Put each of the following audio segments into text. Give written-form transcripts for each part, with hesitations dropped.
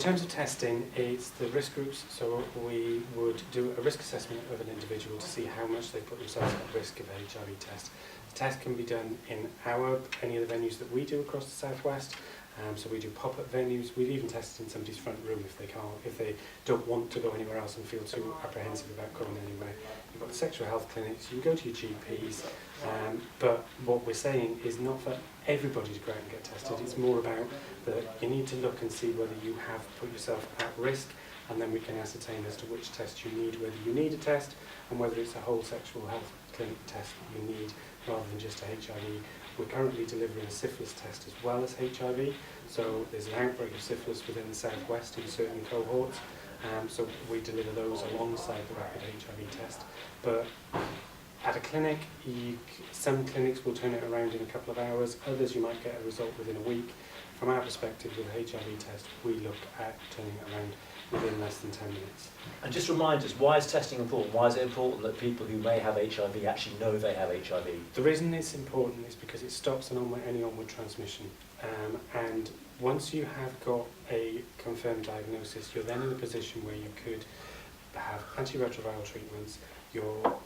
terms of testing, it's the risk groups. So we would do a risk assessment of an individual to see how much they put themselves at risk of a HIV test. The test can be done in any of the venues that we do across the southwest. So we do pop-up venues. We've even tested in somebody's front room if they don't want to go anywhere else and feel too apprehensive about going anywhere. You've got the sexual health clinics. You can go to your GPs. But what we're saying is not for everybody to go out and get tested. It's more about that you need to look and see whether you have put yourself at risk, and then we can ascertain as to which test you need, whether you need a test, and whether it's a whole sexual health clinic test that you need rather than just a HIV. We're currently delivering a syphilis test as well as HIV, so there's an outbreak of syphilis within the southwest in certain cohorts, so we deliver those alongside the rapid HIV test. But at a clinic, some clinics will turn it around in a couple of hours, others you might get a result within a week. From our perspective with a HIV test, we look at turning it around within less than 10 minutes. And just remind us, why is testing important? Why is it important that people who may have HIV actually know they have HIV? The reason it's important is because it stops any onward transmission. And once you have got a confirmed diagnosis, you're then in a position where you could have antiretroviral treatments. Your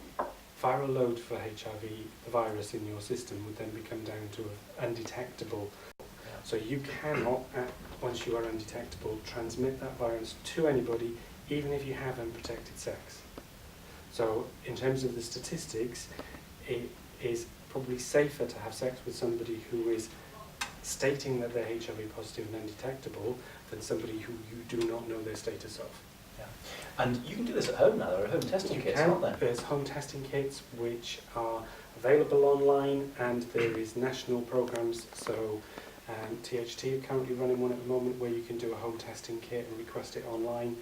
viral load for HIV, the virus in your system, would then become down to undetectable. So you cannot, once you are undetectable, transmit that virus to anybody, even if you have unprotected sex. So in terms of the statistics, it is probably safer to have sex with somebody who is stating that they're HIV positive and undetectable than somebody who you do not know their status of. Yeah. And you can do this at home now. There are home testing kits, aren't there? There's home testing kits which are available online, and there is national programs. So THT are currently running one at the moment where you can do a home testing kit and request it online.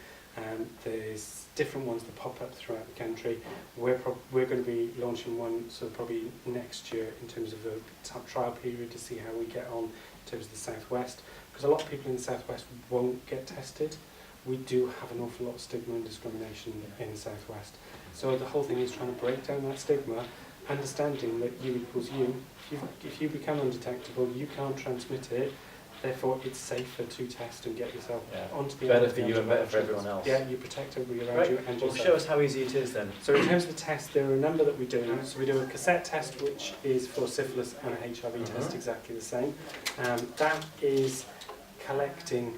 There's different ones that pop up throughout the country. We're going to be launching one, so probably next year, in terms of a trial period to see how we get on in terms of the southwest, because a lot of people in the southwest won't get tested. We do have an awful lot of stigma and discrimination in the southwest. So the whole thing is trying to break down that stigma, understanding that you equals you. If you become undetectable, you can't transmit it. Therefore, it's safer to test and get yourself onto the better for you and better for everyone else. Yeah, you protect everybody around you and yourself. Well, show us how easy it is then. So in terms of the test, there are a number that we do. So we do a cassette test, which is for syphilis, and a HIV test, exactly the same. That is collecting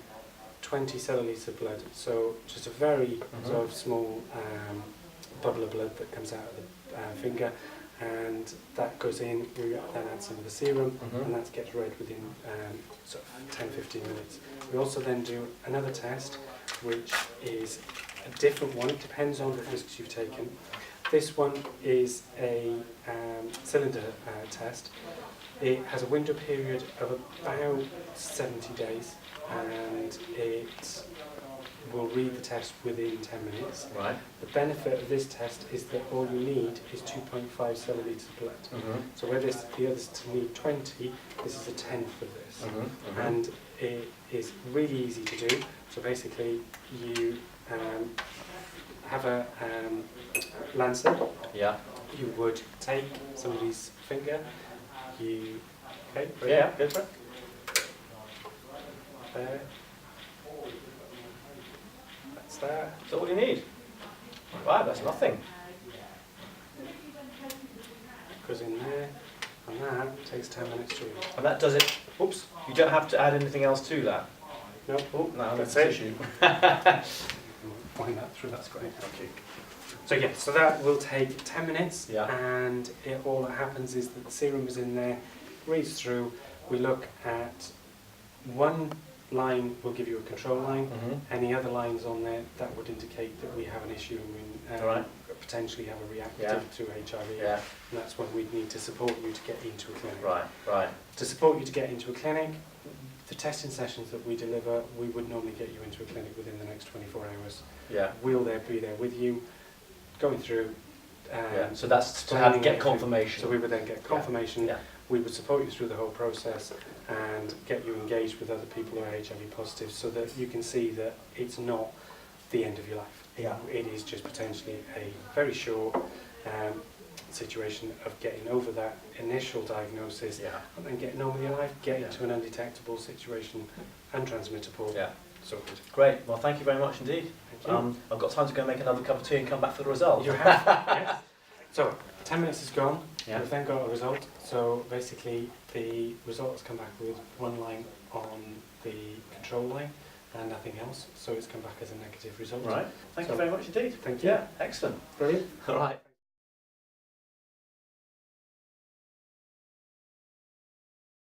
20 centilitres of blood. So just a very sort of small bubble of blood that comes out of the finger. And that goes in, we then add some of the serum, and that gets read within sort of 10-15 minutes. We also then do another test, which is a different one. It depends on the risks you've taken. This one is a cylinder test. It has a window period of about 70 days, and it will read the test within 10 minutes. Right. The benefit of this test is that all you need is 2.5 centilitres of blood. So where the others need 20, this is a tenth of this. And it is really easy to do. So basically, you have a lancet. Yeah. You would take somebody's finger. You go for it. There. There. Is that what you need? Wow, that's nothing. Goes in there, and that takes 10 minutes to read. And that does it. Oops. You don't have to add anything else to that. No. Oh, no, that's it. Tissue. Find that through. That's great. Okay. So yeah, so that will take 10 minutes, and all that happens is that the serum is in there, reads through. We look at one line will give you a control line. Any other lines on there, that would indicate that we have an issue and we potentially have a reactive to HIV. And that's when we'd need to support you to get into a clinic. Right. To support you to get into a clinic, the testing sessions that we deliver, we would normally get you into a clinic within the next 24 hours. We'll be there with you, going through. So that's to get confirmation. So we would then get confirmation. We would support you through the whole process and get you engaged with other people who are HIV positive, so that you can see that it's not the end of your life. It is just potentially a very short situation of getting over that initial diagnosis and then getting on with your life, getting to an undetectable situation, untransmittable, sorted. Great. Well, thank you very much indeed. Thank you. I've got time to go make another cup of tea and come back for the result. You have, yes. So, 10 minutes is gone. Yeah. We've then got a result. So basically, the result has come back with one line on the control line and nothing else. So it's come back as a negative result. Right. Thank you So, very much indeed. Thank you. Yeah. Excellent. Brilliant. All right.